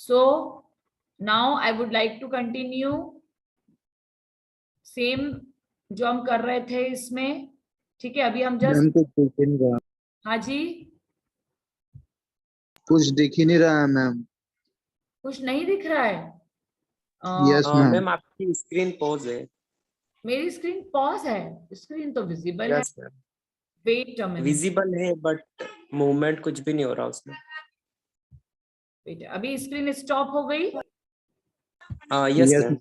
So now I would like to continue same जो हम कर रहे थे इसमें, ठीक है। अभी हम जस्ट, हाँ जी, कुछ दिख ही नहीं रहा है मैम। कुछ नहीं दिख रहा है? Yes ma'am. मैम आपकी स्क्रीन पॉज है। मेरी स्क्रीन पॉज है, स्क्रीन तो विजिबल है। Yes ma'am, wait a minute, visible है बट मूवमेंट कुछ भी नहीं हो रहा उसमें। वेट, अभी स्क्रीन स्टॉप हो गई? Yes ma'am.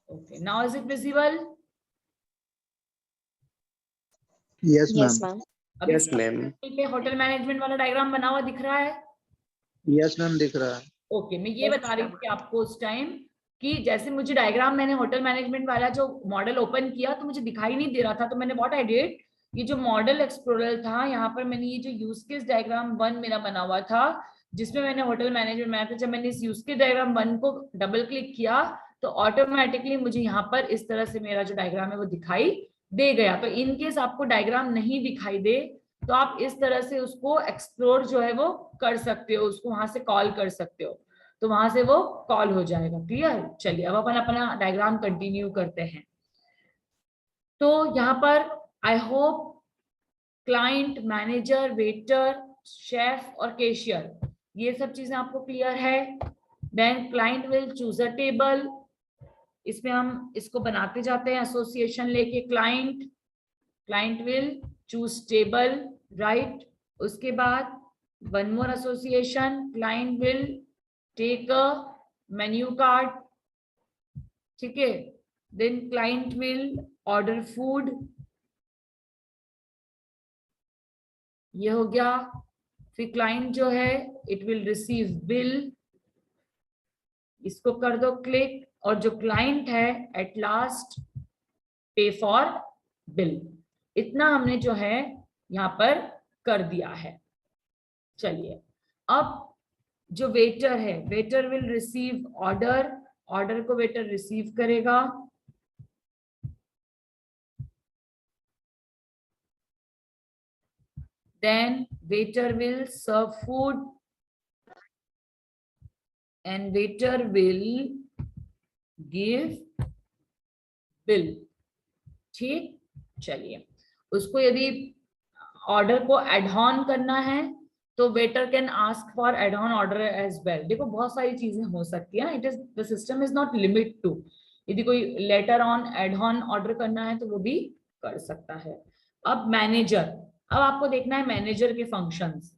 Okay, now is it visible? Yes ma'am. अभी यस मैम। पे होटल मैनेजमेंट वाला डायग्राम बना हुआ दिख रहा है? यस मैम दिख रहा है। ओके, मैं ये बता रही थी आपको उस टाइम कि जैसे मुझे डायग्राम, मैंने होटल मैनेजमेंट वाला जो मॉडल ओपन किया तो मुझे दिखाई नहीं दे रहा था, तो मैंने व्हाट आई डिड, ये जो मॉडल एक्सप्लोरर था यहाँ पर मैंने ये जो यूज केस डायग्राम 1 मेरा बना हुआ था जिसमें मैंने होटल मैनेजमेंट बनाया था, जब मैंने इस यूज केस डायग्राम 1 को डबल क्लिक किया तो ऑटोमेटिकली मुझे यहाँ पर इस तरह से मेरा जो डायग्राम है वो दिखाई दे गया। तो इन केस आपको डायग्राम नहीं दिखाई दे तो आप इस तरह से उसको एक्सप्लोर जो है वो कर सकते हो, उसको वहां से कॉल कर सकते हो, तो वहां से वो कॉल हो जाएगा। क्लियर? चलिए अब अपन अपना डायग्राम कंटिन्यू करते हैं। तो यहाँ पर I hope client, manager, waiter, chef और कैशियर, ये सब चीजें आपको क्लियर है। Then client will choose a table, इसमें हम इसको बनाते जाते हैं एसोसिएशन लेके। Client will choose table, right. उसके बाद one more association, client will take a menu card, ठीक है। Then client will order food, ये हो गया। फिर क्लाइंट जो है इट विल रिसीव बिल, इसको कर दो क्लिक, और जो क्लाइंट है एट लास्ट पे फॉर बिल। इतना हमने जो है यहाँ पर कर दिया है। चलिए अब जो वेटर है, waiter will receive order, order को वेटर रिसीव करेगा। Then waiter will serve food and waiter will give bill, ठीक। चलिए उसको यदि ऑर्डर को एड ऑन करना है तो waiter can ask for add on order as well. देखो बहुत सारी चीजें हो सकती है ना, it is the system is not limit to, यदि कोई later on add on order करना है तो वो भी कर सकता है। अब मैनेजर, अब आपको देखना है मैनेजर के फंक्शंस,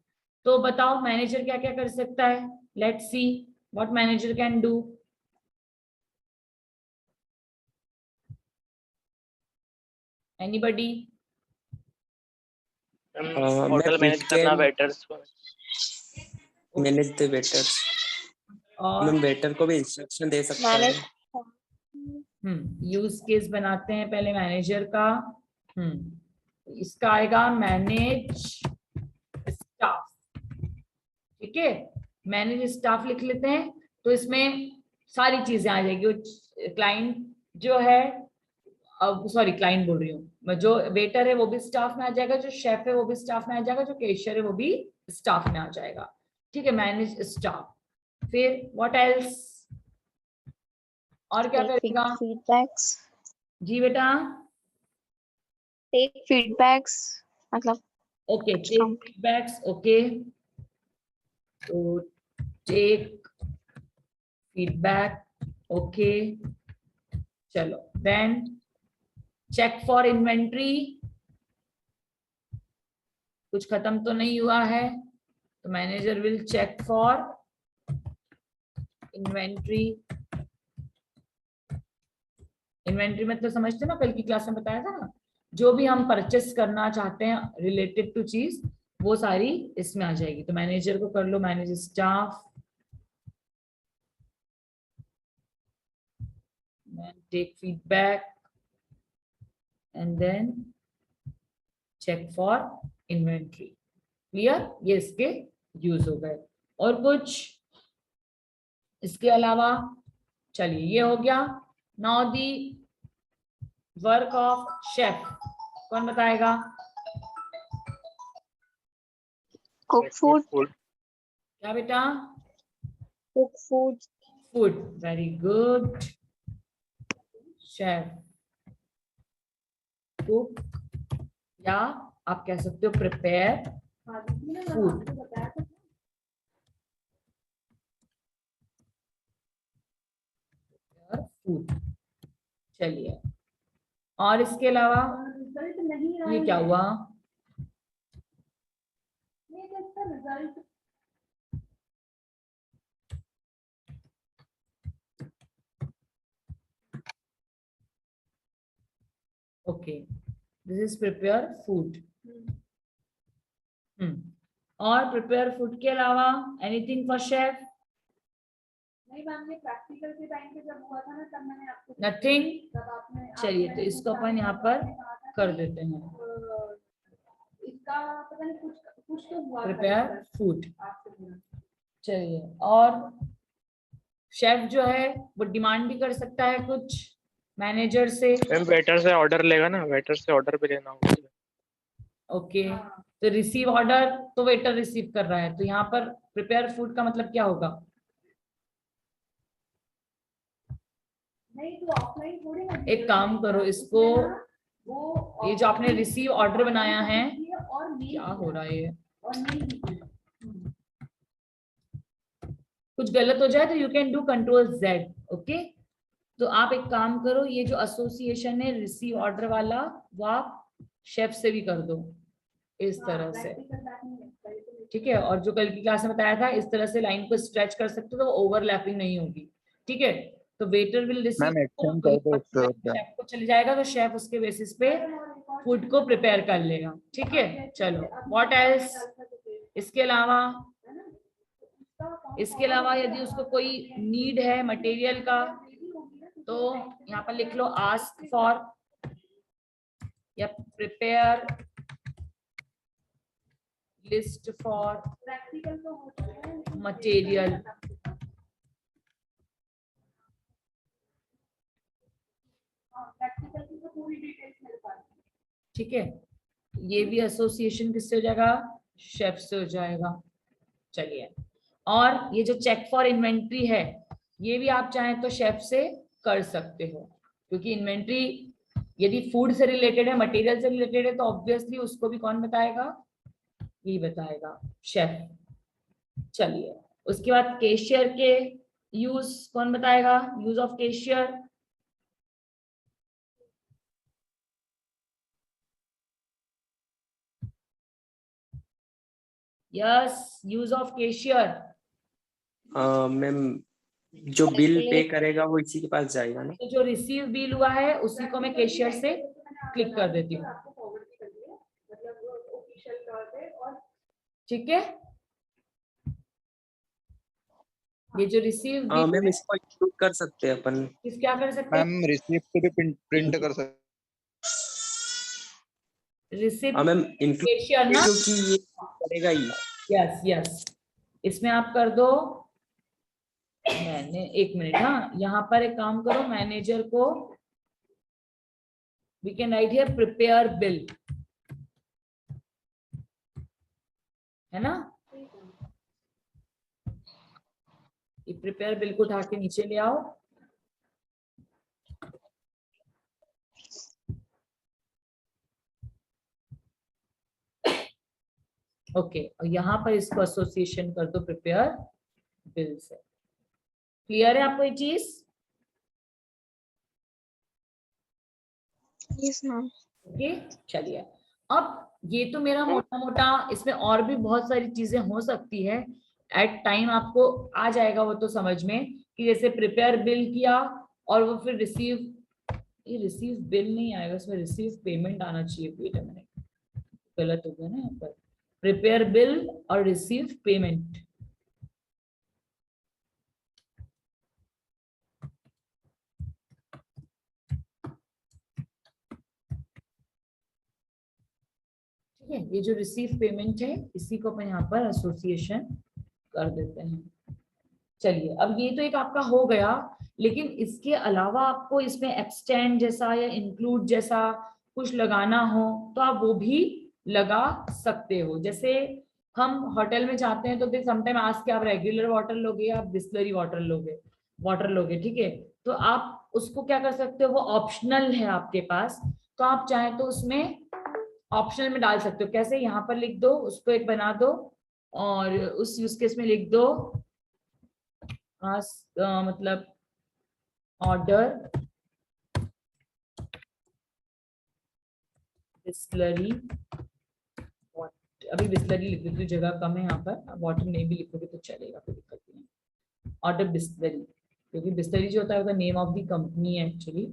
तो बताओ मैनेजर क्या क्या कर सकता है। Let's see what manager can do. Anybody? Hotel manage करना, वेटर्स को मैनेज द वेटर्स। और मैम वेटर को भी इंस्ट्रक्शन दे सकता है। यूज केस बनाते हैं पहले मैनेजर का। इसका आएगा मैनेज स्टाफ, ठीक है। मैनेज स्टाफ लिख लेते हैं तो इसमें सारी चीजें आ जाएगी। क्लाइंट जो है, अब सॉरी क्लाइंट बोल रही हूँ, जो वेटर है वो भी स्टाफ में आ जाएगा, जो शेफ है वो भी स्टाफ में आ जाएगा, जो कैशियर है वो भी स्टाफ में आ जाएगा, ठीक है। Manage staff. फिर व्हाट एल्स, और क्या करेगा? फीडबैक्स। जी बेटा। टेक फीडबैक्स, मतलब ओके, टेक फीडबैक्स, ओके। तो टेक फीडबैक, ओके। चलो देन चेक फॉर इन्वेंट्री, कुछ खत्म तो नहीं हुआ है तो manager will check for inventory. Inventory मतलब समझते ना, कल की क्लास में बताया था ना, जो भी हम परचेस करना चाहते हैं रिलेटेड टू चीज वो सारी इसमें आ जाएगी। तो मैनेजर को कर लो manage staff, take feedback and then check for inventory. Clear? ये इसके यूज हो गए। और कुछ इसके अलावा? चलिए ये हो गया। Now the work of chef, कौन बताएगा? Cook food. क्या बेटा? Cook food. Food, very good. Chef, cook, या आप कह सकते हो प्रिपेयर फूड। फूड, चलिए। और इसके अलावा ये क्या हुआ? Okay, this is prepare food. और प्रिपेयर फूड के अलावा एनीथिंग फॉर शेफ? नहीं मैम, ये प्रैक्टिकल के टाइम पे जब हुआ था ना तब मैंने आपको नथिंग। तब आपने चलिए, तो इसको अपन यहाँ पर कर देते हैं, इसका पता नहीं कुछ तो हुआ था प्रिपेयर फूड। आपसे बोला। चलिए, और शेफ जो है वो डिमांड भी कर सकता है कुछ मैनेजर से। मैम वेटर से ऑर्डर लेगा ना, वेटर से ऑर्डर भी लेना होगा। ओके, तो रिसीव ऑर्डर तो वेटर रिसीव कर रहा है, तो यहाँ पर प्रिपेयर फूड का मतलब क्या होगा? नहीं तो ऑफलाइन थोड़ी ना। एक काम करो, इसको वो ये जो आपने रिसीव ऑर्डर बनाया है, और क्या हो रहा है ये? और नहीं कुछ गलत हो जाए तो you can do control Z। Okay, तो आप एक काम करो, ये जो एसोसिएशन है रिसीव ऑर्डर वाला, वो आप शेफ से भी कर दो इस तरह से, ठीक है। और जो कल की क्लास में बताया था, इस तरह से लाइन को स्ट्रेच कर सकते हो तो ओवरलैपिंग नहीं होगी, ठीक है। तो waiter will receive, ma'am action कर दो इसको। शेफ को चले जाएगा, तो शेफ उसके बेसिस पे फूड को प्रिपेयर कर लेगा, ठीक है। चलो, व्हाट एल्स? इसके अलावा यदि उसको कोई नीड है मटेरियल का, तो यहाँ पर लिख लो आस्क फॉर या प्रिपेयर लिस्ट फॉर प्रैक्टिकल तो होता है मटेरियल। प्रैक्टिकल की तो पूरी डिटेल्स मिल पाती है। ठीक है, ये भी एसोसिएशन किससे हो जाएगा? शेफ से हो जाएगा। चलिए, और ये जो चेक फॉर इन्वेंट्री है, ये भी आप चाहें तो शेफ से कर सकते हो, क्योंकि इन्वेंट्री यदि फूड से रिलेटेड है, मटेरियल से रिलेटेड है, तो ऑब्वियसली उसको भी कौन बताएगा? ये बताएगा, शेफ। चलिए, उसके बाद कैशियर के यूज कौन बताएगा? Use of cashier, yes, use of cashier. Ma'am जो बिल पे करेगा वो इसी के पास जाएगा ना? तो जो रिसीव बिल हुआ है उसी को मैं कैशियर से क्लिक कर देती हूँ, आपको फॉरवर्ड भी कर दिया, मतलब ऑफिशियल तौर पे। और ठीक है। ये जो रिसीव बिल, मैम इसको इंक्लूड कर सकते हैं अपन। किस क्या कर सकते हैं? मैम रिसीप्ट को भी प्रिंट कर सकते। रिसीव मैम इंक्लूड कैशियर ना, क्योंकि ये करेगा ही। यस यस, इसमें आप कर दो। मैंने एक मिनट, हाँ, यहाँ पर एक काम करो, मैनेजर को we can write here prepare bill, है ना। ये प्रिपेयर बिल को उठा के नीचे ले आओ। ओके, और यहाँ पर इसको एसोसिएशन कर दो प्रिपेयर बिल से। क्लियर है आपको ये चीज? Yes, ma'am. ओके, चलिए। अब ये तो मेरा मोटा मोटा, इसमें और भी बहुत सारी चीजें हो सकती है, एट टाइम आपको आ जाएगा वो तो समझ में, कि जैसे प्रिपेयर बिल किया और वो फिर रिसीव, ये रिसीव बिल नहीं आएगा, इसमें रिसीव पेमेंट आना चाहिए। वेट अ मिनट, गलत हो गया ना यहाँ पर, प्रिपेयर बिल और रिसीव पेमेंट। ठीक है, ये जो रिसीव पेमेंट है इसी को अपन यहाँ पर एसोसिएशन कर देते हैं। चलिए, अब ये तो एक आपका हो गया, लेकिन इसके अलावा आपको इसमें एक्सटेंड जैसा या इंक्लूड जैसा कुछ लगाना हो तो आप वो भी लगा सकते हो। जैसे हम होटल में जाते हैं तो दे समटाइम आस्क कि आप रेगुलर वाटर लोगे या बिस्लरी वाटर लोगे, ठीक है। तो आप उसको क्या कर सकते हो, वो ऑप्शनल है आपके पास, तो आप चाहे तो उसमें ऑप्शनल में डाल सकते हो। कैसे, यहाँ पर लिख दो, उसको एक बना दो और उस यूज केस में लिख दो मतलब ऑर्डर बिस्लरी, अभी बिस्लरी लिख देती हूँ, जगह कम है यहाँ पर, वाटर नहीं भी लिखोगे तो चलेगा, कोई दिक्कत नहीं। ऑर्डर बिस्लरी, क्योंकि बिस्लरी जो होता है नेम ऑफ द कंपनी है एक्चुअली।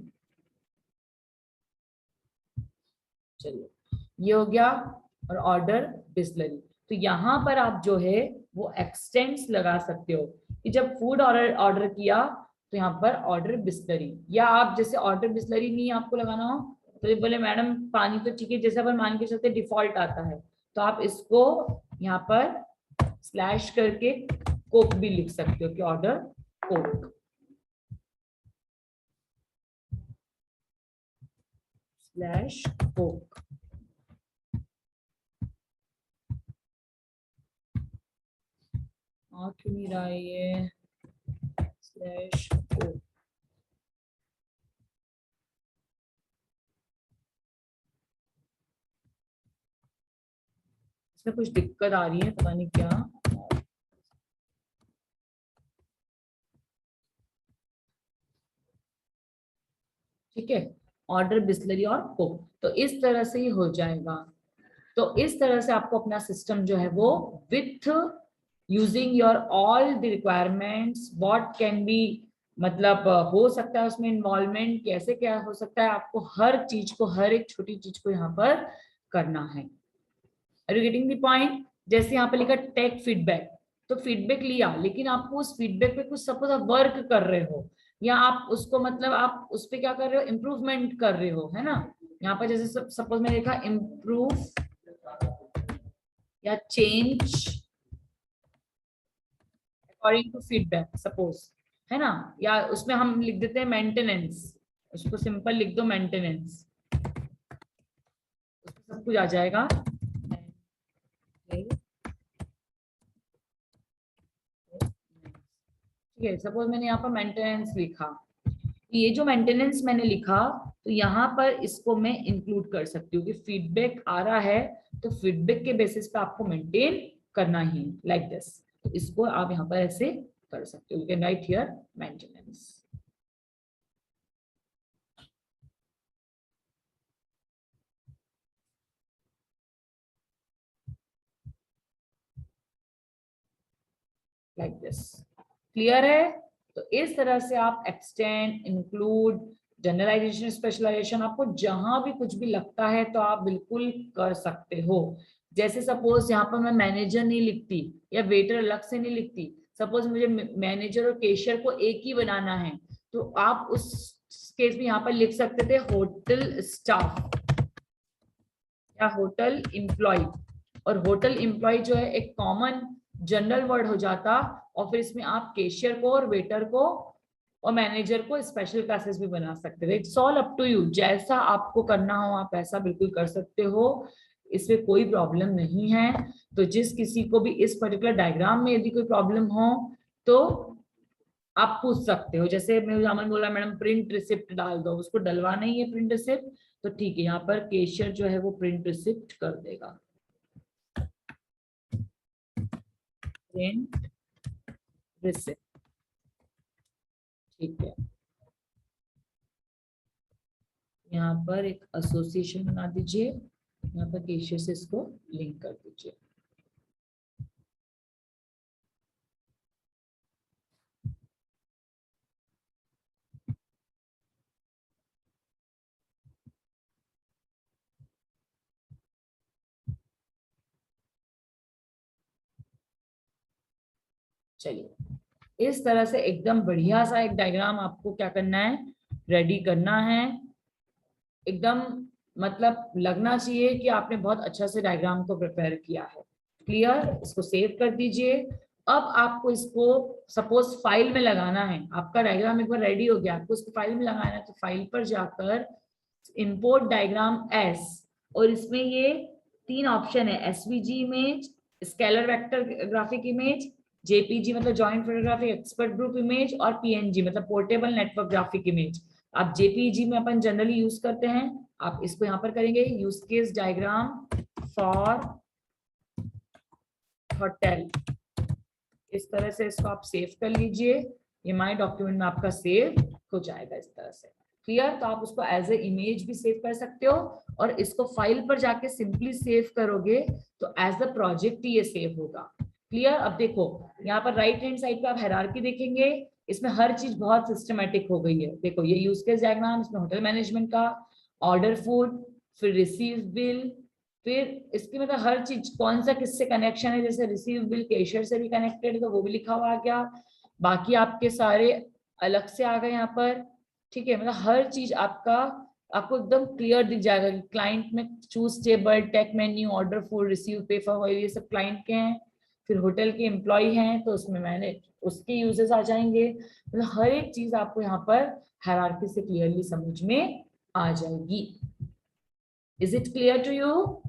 चलिए ये हो गया, और ऑर्डर बिस्लरी। तो यहाँ पर आप जो है वो एक्सटेंड्स लगा सकते हो कि जब फूड ऑर्डर किया तो यहाँ पर ऑर्डर बिस्लरी, या आप जैसे ऑर्डर बिस्लरी नहीं आपको लगाना हो तो बोले मैडम पानी तो ठीक है, जैसे अपन मान के चलते डिफॉल्ट आता है, तो आप इसको यहाँ पर स्लैश करके कोक भी लिख सकते हो कि ऑर्डर कोक स्लैश कोक। और क्यों नहीं रहा है ये स्लैश कोक, इसमें कुछ दिक्कत आ रही है, पता नहीं क्या। ठीक है, ऑर्डर बिस्लरी और कोक, तो इस तरह से ही हो जाएगा। तो इस तरह से आपको अपना सिस्टम जो है वो with using your all the requirements what can be, मतलब हो सकता है उसमें इन्वॉल्वमेंट कैसे क्या हो सकता है, आपको हर चीज को, हर एक छोटी चीज को यहाँ पर करना है। Are you getting the point? जैसे यहाँ पे लिखा टेक फीडबैक, तो फीडबैक लिया, लेकिन आपको उस फीडबैक पे कुछ सपोज आप वर्क कर रहे हो, या आप उसको मतलब आप उस पे क्या कर रहे हो, इम्प्रूवमेंट कर रहे हो, है ना। यहाँ पर जैसे सपोज मैंने लिखा इम्प्रूव या change according to feedback suppose, है ना, या उसमें हम लिख देते हैं मेंटेनेंस, उसको सिंपल लिख दो मेंटेनेंस, सब कुछ आ जाएगा। ठीक है, सपोज मैंने यहाँ पर मेंटेनेंस लिखा, ये जो मेंटेनेंस मैंने लिखा तो यहाँ पर इसको मैं इंक्लूड कर सकती हूँ कि फीडबैक आ रहा है तो फीडबैक के बेसिस पे आपको मेंटेन करना ही, लाइक दिस। तो इसको आप यहाँ पर ऐसे कर सकते हो, you can write here maintenance. Like this, clear है? तो इस तरह से आप एक्सटेंड, इंक्लूड, जनरलाइजेशन, स्पेशलाइजेशन, आपको जहां भी कुछ भी लगता है तो आप बिल्कुल कर सकते हो। जैसे सपोज यहाँ पर मैं मैनेजर नहीं लिखती या वेटर अलग से नहीं लिखती, सपोज मुझे मैनेजर और कैशियर को एक ही बनाना है, तो आप उस केस में यहाँ पर लिख सकते थे होटल स्टाफ या होटल एम्प्लॉय, और होटल एम्प्लॉय जो है एक कॉमन जनरल वर्ड हो जाता, और फिर इसमें आप कैशियर को और वेटर को और मैनेजर को स्पेशल क्लासेस भी बना सकते थे। It's all up to you, जैसा आपको करना हो आप ऐसा बिल्कुल कर सकते हो, इसमें कोई प्रॉब्लम नहीं है। तो जिस किसी को भी इस पर्टिकुलर डायग्राम में यदि कोई प्रॉब्लम हो तो आप पूछ सकते हो। जैसे मैं जामन बोला मैडम प्रिंट रिसिप्ट डाल दो, उसको डलवाना ही है प्रिंट रिसिप्ट, तो ठीक है, यहाँ पर कैशियर जो है वो प्रिंट रिसिप्ट कर देगा, प्रिंट रिसिप्ट, ठीक है। यहाँ पर एक एसोसिएशन बना दीजिए, यहाँ पर कैशियर से इसको लिंक कर दीजिए। चलिए इस तरह से एकदम बढ़िया सा एक डायग्राम आपको क्या करना है, रेडी करना है। एकदम मतलब लगना चाहिए कि आपने बहुत अच्छा से डायग्राम को प्रिपेयर किया है। क्लियर? इसको सेव कर दीजिए। अब आपको इसको सपोज फाइल में लगाना है, आपका डायग्राम एक बार रेडी हो गया, आपको इसको फाइल में लगाना है, तो फाइल पर जाकर इंपोर्ट डायग्राम एस, और इसमें ये 3 ऑप्शन है, SVG image, scalar vector graphic image, JPG मतलब joint photographic expert group image, और पीएनजी मतलब पोर्टेबल नेटवर्क ग्राफिक इमेज। आप जेपीजी में अपन जनरली यूज करते हैं, आप इसको यहाँ पर करेंगे use case diagram for hotel. इस तरह से इसको आप सेव कर लीजिए, ये माय डॉक्यूमेंट में आपका सेव हो जाएगा इस तरह से। क्लियर? तो आप उसको एज ए इमेज भी सेव कर सकते हो, और इसको फाइल पर जाके सिंपली सेव करोगे तो एज अ प्रोजेक्ट ये सेव होगा। क्लियर? अब देखो यहाँ पर राइट हैंड साइड पे आप हायरार्की देखेंगे, इसमें हर चीज बहुत सिस्टमेटिक हो गई है। देखो ये यूज केस डायग्राम, इसमें होटल मैनेजमेंट का, ऑर्डर फूड, फिर रिसीव बिल, फिर इसकी मतलब हर चीज कौन सा किससे कनेक्शन है, जैसे रिसीव बिल कैशियर से भी कनेक्टेड है तो वो भी लिखा हुआ आ गया, बाकी आपके सारे अलग से आ गए यहाँ पर। ठीक है, मतलब हर चीज आपको एकदम क्लियर दिख जाएगा कि क्लाइंट में choose table, take menu, order food, receive, pay for, ये सब क्लाइंट के हैं। फिर होटल के एम्प्लॉय हैं तो उसमें मैंने उसके यूजेस आ जाएंगे। मतलब हर एक चीज आपको यहाँ पर हायरार्की से क्लियरली समझ में आ जाएगी। Is it clear to you?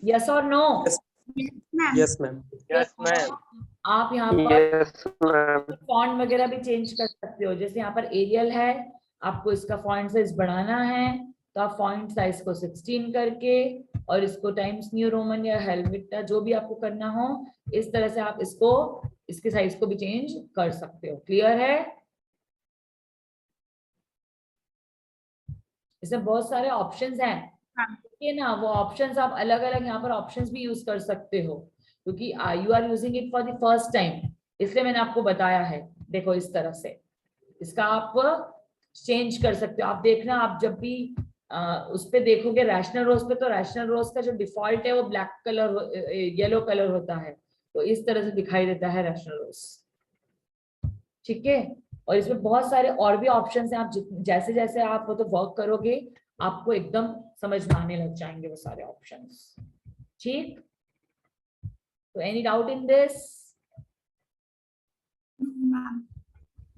Yes or no? Yes ma'am. Yes ma'am. आप यहाँ पर यस मैम। फॉन्ट वगैरह भी चेंज कर सकते हो, जैसे यहाँ पर एरियल है, आपको इसका फॉन्ट साइज बढ़ाना है तो आप फॉन्ट साइज को 16 करके, और इसको टाइम्स न्यू रोमन या हेल्वेटा जो भी आपको करना हो, इस तरह से आप इसके साइज को भी चेंज कर सकते हो। क्लियर है? इसमें बहुत सारे ऑप्शंस हैं, ठीक है ना? वो ऑप्शंस आप अलग अलग यहाँ पर ऑप्शंस भी यूज कर सकते हो, क्योंकि you are using it for the first time, इसलिए मैंने आपको बताया है। देखो इस तरह से इसका आप चेंज कर सकते हो। आप देखना, आप जब भी उस पे देखोगे रैशनल रोज पे, तो रैशनल रोज का जो डिफॉल्ट है वो ब्लैक कलर, येलो कलर होता है, तो इस तरह से दिखाई देता है रैशनल रोज। ठीक है, और इसमें बहुत सारे और भी ऑप्शंस हैं। आप जैसे जैसे आप वो तो वर्क करोगे आपको एकदम समझ में आने लग जाएंगे वो सारे ऑप्शंस। ठीक, तो any doubt in this?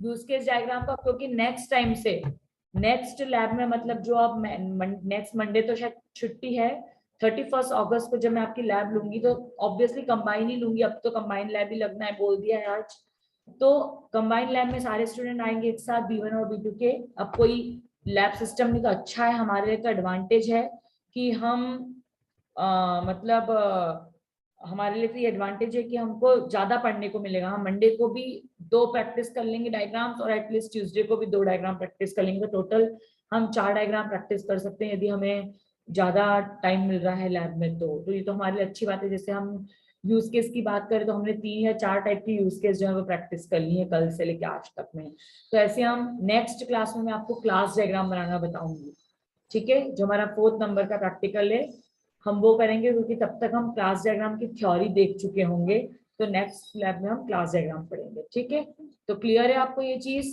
Use case diagram का, क्योंकि नेक्स्ट टाइम से नेक्स्ट लैब में मतलब जो अब नेक्स्ट मंडे तो शायद छुट्टी है, 31 अगस्त को जब मैं आपकी लैब लूंगी तो ऑब्वियसली कंबाइन ही लूंगी। अब तो कंबाइन लैब ही लगना है, बोल दिया है आज। तो कंबाइन लैब में सारे स्टूडेंट आएंगे एक साथ, B1 और B2 के। अब कोई लैब सिस्टम नहीं तो अच्छा है, हमारे लिए तो एडवांटेज है कि हम हमारे लिए तो ये एडवांटेज है कि हमको ज्यादा पढ़ने को मिलेगा। हम मंडे को भी 2 प्रैक्टिस कर लेंगे डायग्राम्स, और एटलीस्ट ट्यूसडे को भी 2 डायग्राम प्रैक्टिस कर लेंगे, तो टोटल हम 4 डायग्राम प्रैक्टिस कर सकते हैं यदि हमें ज्यादा टाइम मिल रहा है लैब में। तो ये तो हमारे लिए अच्छी बात है। जैसे हम यूज केस की बात करें तो हमने 3 या 4 टाइप की यूज केस जो है वो प्रैक्टिस कर ली है कल से लेके आज तक में। तो ऐसे हम नेक्स्ट क्लास में मैं आपको क्लास डायग्राम बनाना बताऊंगी। ठीक है, जो हमारा 4th नंबर का प्रैक्टिकल है हम वो करेंगे, क्योंकि तब तक हम क्लास डायग्राम की थ्योरी देख चुके होंगे, तो नेक्स्ट लैब में हम क्लास डायग्राम पढ़ेंगे। ठीक है, तो क्लियर है आपको ये चीज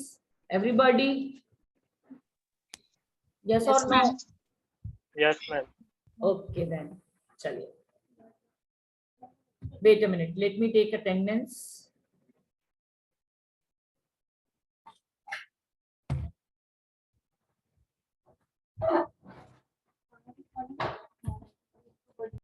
everybody? Yes or no? Yes ma'am. Okay then, चलिए wait a minute, let me take attendance.